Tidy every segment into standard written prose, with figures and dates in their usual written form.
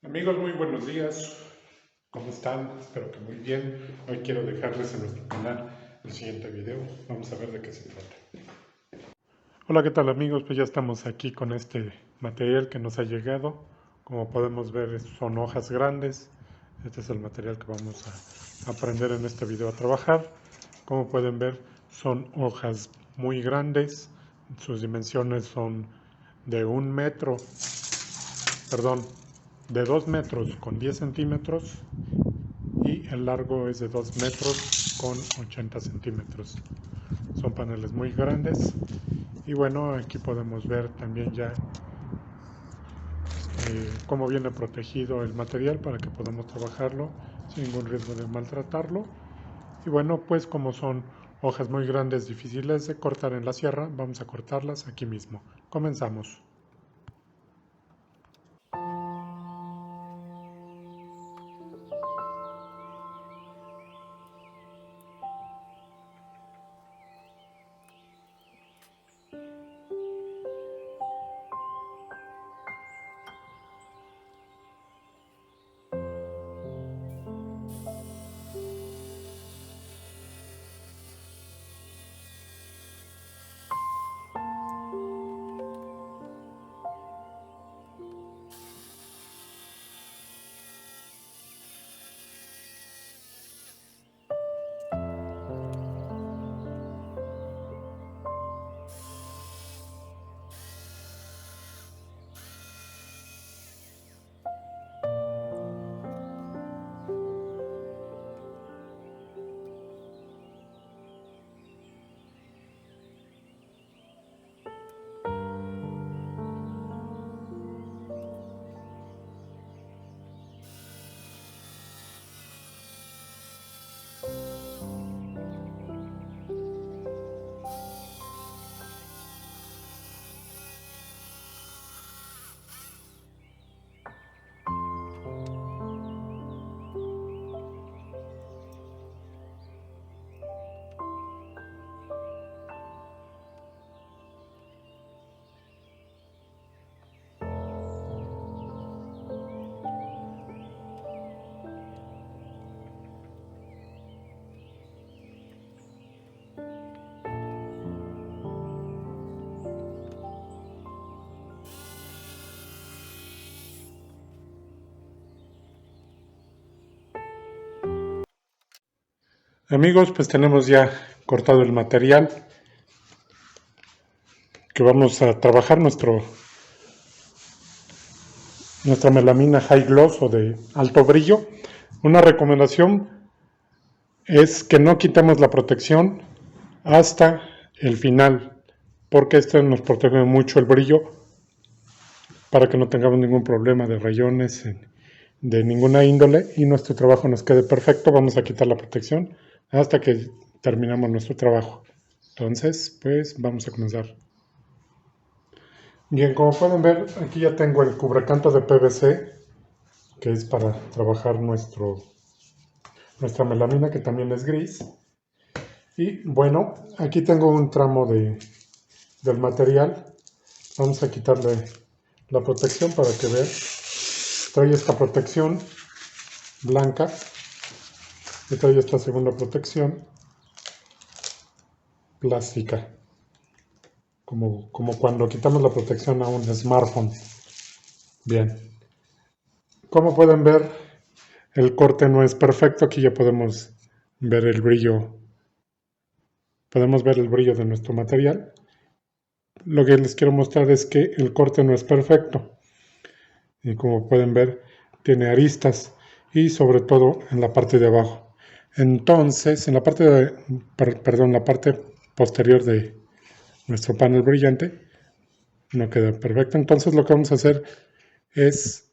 Amigos, muy buenos días. ¿Cómo están? Espero que muy bien. Hoy quiero dejarles en nuestro canal el siguiente video. Vamos a ver de qué se trata. Hola, ¿qué tal amigos? Pues ya estamos aquí con este material que nos ha llegado. Como podemos ver, son hojas grandes. Este es el material que vamos a aprender en este video a trabajar. Como pueden ver, son hojas muy grandes. Sus dimensiones son de 1 metro, perdón, de 2 metros con 10 centímetros y el largo es de 2 metros con 80 centímetros. Son paneles muy grandes y bueno, aquí podemos ver también ya cómo viene protegido el material para que podamos trabajarlo sin ningún riesgo de maltratarlo. Y bueno, pues como son hojas muy grandes, difíciles de cortar en la sierra, vamos a cortarlas aquí mismo. Comenzamos. Amigos, pues tenemos ya cortado el material que vamos a trabajar nuestra melamina high gloss o de alto brillo. Una recomendación es que no quitemos la protección hasta el final, porque esto nos protege mucho el brillo para que no tengamos ningún problema de rayones de ninguna índole y nuestro trabajo nos quede perfecto. Vamos a quitar la protección hasta que terminamos nuestro trabajo. Entonces, pues vamos a comenzar. Bien, como pueden ver, aquí ya tengo el cubrecanto de PVC, que es para trabajar nuestra melamina, que también es gris. Y bueno, aquí tengo un tramo del material. Vamos a quitarle la protección para que vean. Trae esta protección blanca y trae esta segunda protección plástica. Como cuando quitamos la protección a un smartphone. Bien. Como pueden ver, el corte no es perfecto. Aquí ya podemos ver el brillo. Podemos ver el brillo de nuestro material. Lo que les quiero mostrar es que el corte no es perfecto. Y como pueden ver, tiene aristas y sobre todo en la parte de abajo. Entonces, en la parte la parte posterior de nuestro panel brillante no queda perfecto. Entonces lo que vamos a hacer es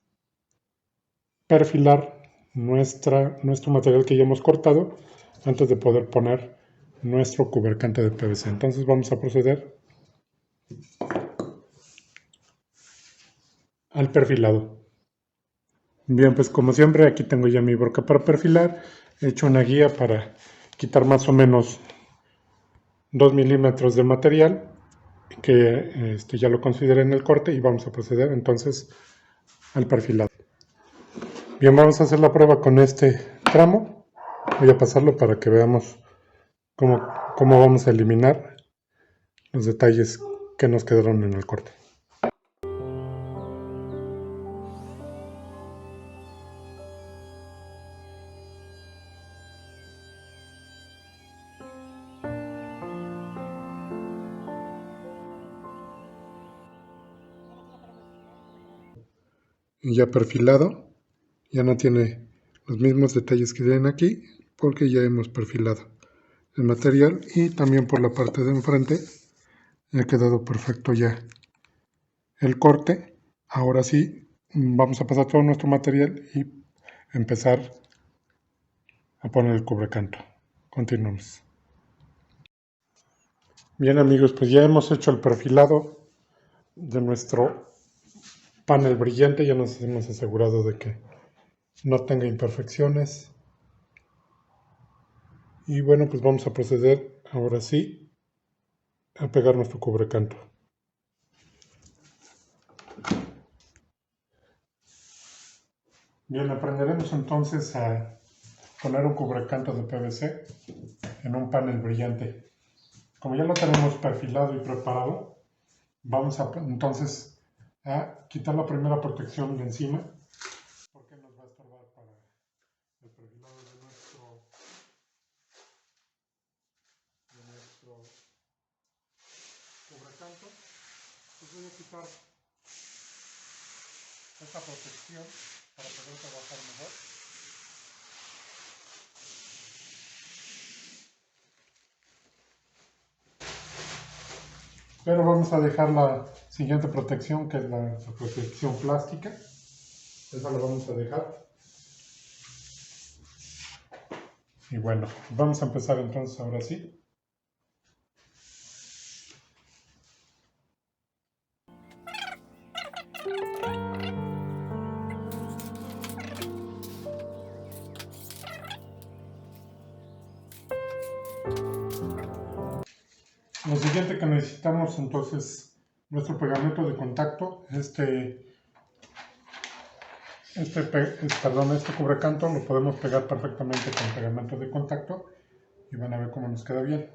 perfilar nuestro material que ya hemos cortado antes de poder poner nuestro cubercante de PVC. Entonces vamos a proceder al perfilado. Bien, pues como siempre aquí tengo ya mi broca para perfilar. He hecho una guía para quitar más o menos 2 milímetros de material que ya lo consideré en el corte y vamos a proceder entonces al perfilado. Bien, vamos a hacer la prueba con este tramo. Voy a pasarlo para que veamos cómo vamos a eliminar los detalles que nos quedaron en el corte. Y ya perfilado, ya no tiene los mismos detalles que tienen aquí porque ya hemos perfilado el material, y también por la parte de enfrente ha quedado perfecto ya el corte. Ahora sí, vamos a pasar todo nuestro material y empezar a poner el cubrecanto. Continuamos. Bien amigos, pues ya hemos hecho el perfilado de nuestro panel brillante. Ya nos hemos asegurado de que no tenga imperfecciones. Y bueno, pues vamos a proceder ahora sí a pegar nuestro cubrecanto. Bien, aprenderemos entonces a poner un cubrecanto de PVC en un panel brillante. Como ya lo tenemos perfilado y preparado, vamos entonces a quitar la primera protección de encima, porque nos va a estorbar para el perfilado de nuestro cubrecanto. Pues voy a quitar esta protección para poder trabajar mejor. Pero vamos a dejar la siguiente protección, que es la protección plástica. Esa la vamos a dejar. Y bueno, vamos a empezar entonces ahora sí. Lo siguiente que necesitamos entonces, nuestro pegamento de contacto. Este cubrecanto lo podemos pegar perfectamente con pegamento de contacto y van a ver cómo nos queda bien.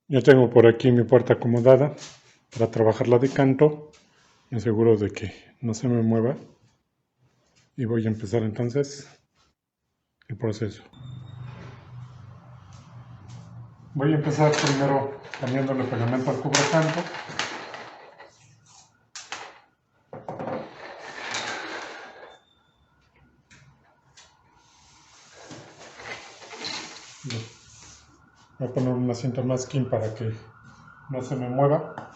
Ya tengo por aquí mi puerta acomodada para trabajarla de canto. Me aseguro de que no se me mueva y voy a empezar entonces el proceso. Voy a empezar primero poniéndole pegamento al cubrecanto. Voy a poner una cinta masking para que no se me mueva.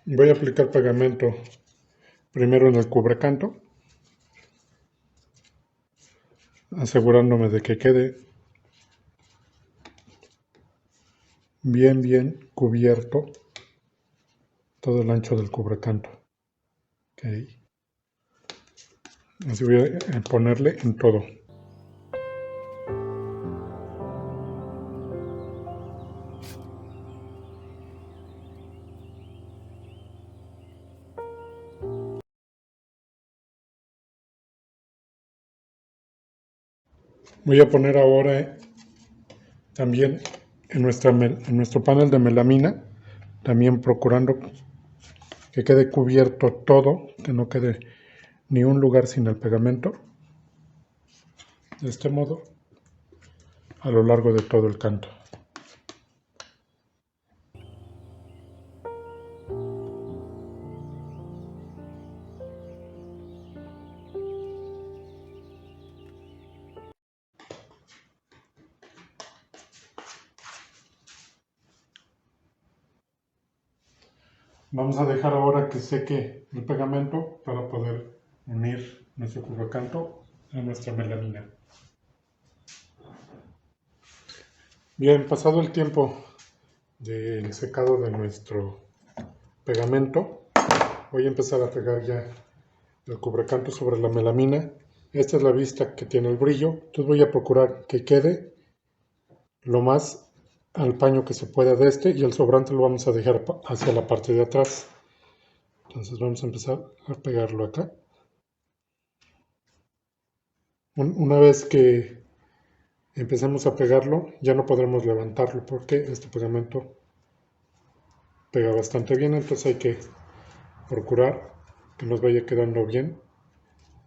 Voy a aplicar pegamento primero en el cubrecanto, asegurándome de que quede bien cubierto todo el ancho del cubrecanto. Okay. Así voy a ponerle en todo. Voy a poner ahora también en nuestro panel de melamina, también procurando que quede cubierto todo, que no quede ni un lugar sin el pegamento. De este modo, a lo largo de todo el canto. Vamos a dejar ahora que seque el pegamento para poder unir nuestro cubrecanto a nuestra melamina. Bien, pasado el tiempo del secado de nuestro pegamento, voy a empezar a pegar ya el cubrecanto sobre la melamina. Esta es la vista que tiene el brillo, entonces voy a procurar que quede lo más al paño que se pueda de este, y el sobrante lo vamos a dejar hacia la parte de atrás. Entonces vamos a empezar a pegarlo acá. Una vez que empecemos a pegarlo, ya no podremos levantarlo porque este pegamento pega bastante bien, entonces hay que procurar que nos vaya quedando bien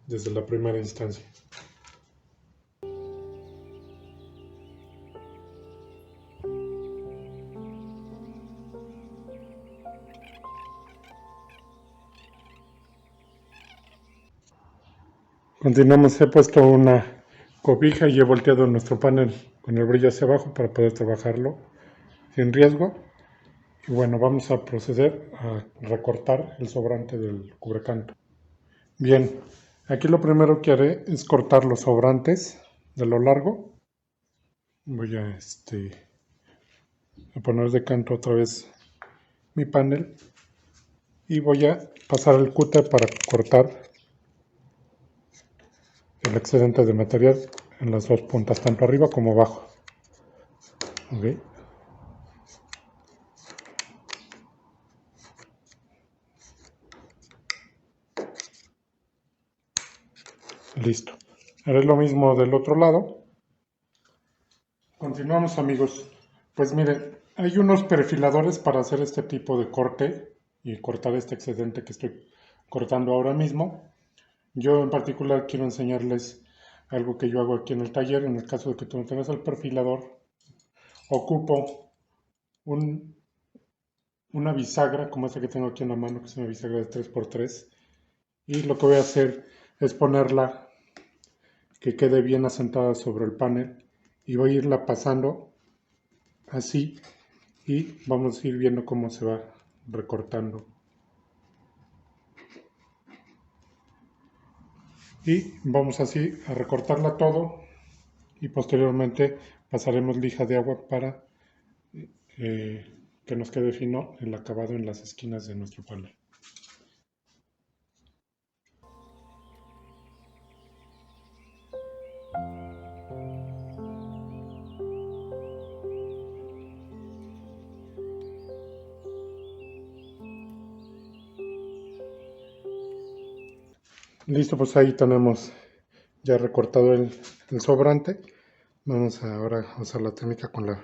desde la primera instancia. Continuamos, he puesto una cobija y he volteado nuestro panel con el brillo hacia abajo para poder trabajarlo sin riesgo. Y bueno, vamos a proceder a recortar el sobrante del cubrecanto. Bien, aquí lo primero que haré es cortar los sobrantes de lo largo. Voy a poner de canto otra vez mi panel y voy a pasar el cúter para cortar el excedente de material en las dos puntas, tanto arriba como abajo. ¿Okay? Listo. Haré lo mismo del otro lado. Continuamos, amigos. Pues miren, hay unos perfiladores para hacer este tipo de corte y cortar este excedente que estoy cortando ahora mismo. Yo en particular quiero enseñarles algo que yo hago aquí en el taller. En el caso de que tú no tengas el perfilador, ocupo una bisagra como esta que tengo aquí en la mano, que es una bisagra de 3x3, y lo que voy a hacer es ponerla que quede bien asentada sobre el panel y voy a irla pasando así y vamos a ir viendo cómo se va recortando. Y vamos así a recortarla todo y posteriormente pasaremos lija de agua para que nos quede fino el acabado en las esquinas de nuestro panel. Listo, pues ahí tenemos ya recortado el sobrante. Vamos ahora a usar la técnica con la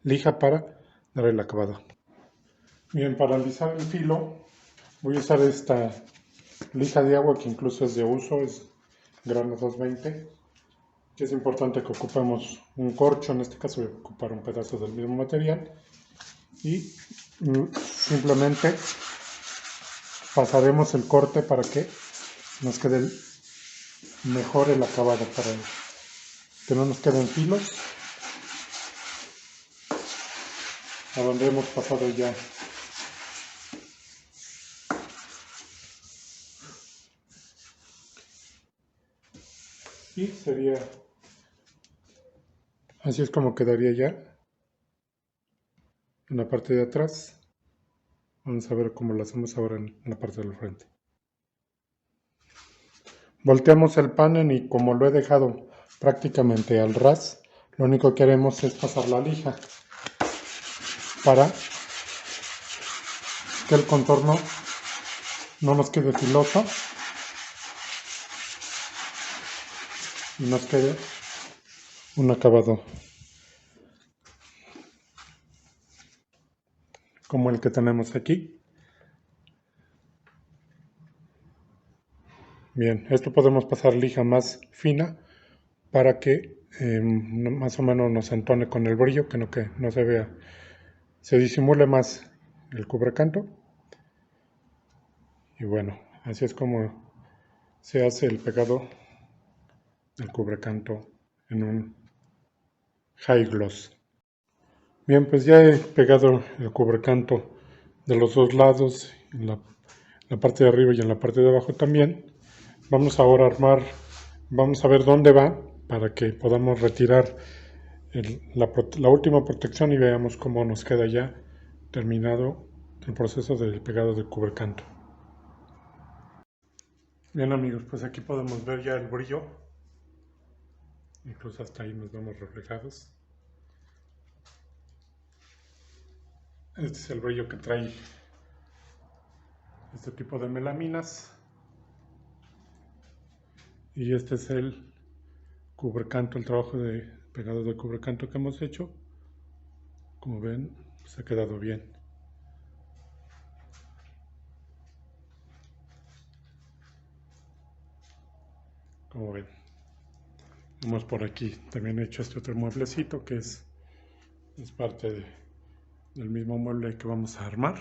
lija para dar el acabado. Bien, para alisar el filo voy a usar esta lija de agua que incluso es de uso, es grano 220, que es importante que ocupemos un corcho, en este caso voy a ocupar un pedazo del mismo material y simplemente pasaremos el corte para que nos quede mejor el acabado, para que no nos queden filos a donde hemos pasado ya. Y sería así, es como quedaría ya en la parte de atrás. Vamos a ver cómo lo hacemos ahora en la parte del frente. Volteamos el panel y como lo he dejado prácticamente al ras, lo único que haremos es pasar la lija para que el contorno no nos quede filoso y nos quede un acabado como el que tenemos aquí. Bien, esto podemos pasar lija más fina para que más o menos nos entone con el brillo, que no se vea, se disimule más el cubrecanto. Y bueno, así es como se hace el pegado del cubrecanto en un high gloss. Bien, pues ya he pegado el cubrecanto de los dos lados, en la parte de arriba y en la parte de abajo también. Vamos ahora a armar, vamos a ver dónde va para que podamos retirar la última protección y veamos cómo nos queda ya terminado el proceso del pegado del cubrecanto. Bien, amigos, pues aquí podemos ver ya el brillo, incluso hasta ahí nos vemos reflejados. Este es el brillo que trae este tipo de melaminas. Y este es el cubrecanto, el trabajo de pegado de cubrecanto que hemos hecho. Como ven, se ha quedado bien. Como ven. Vamos por aquí. También he hecho este otro mueblecito que es parte del mismo mueble que vamos a armar.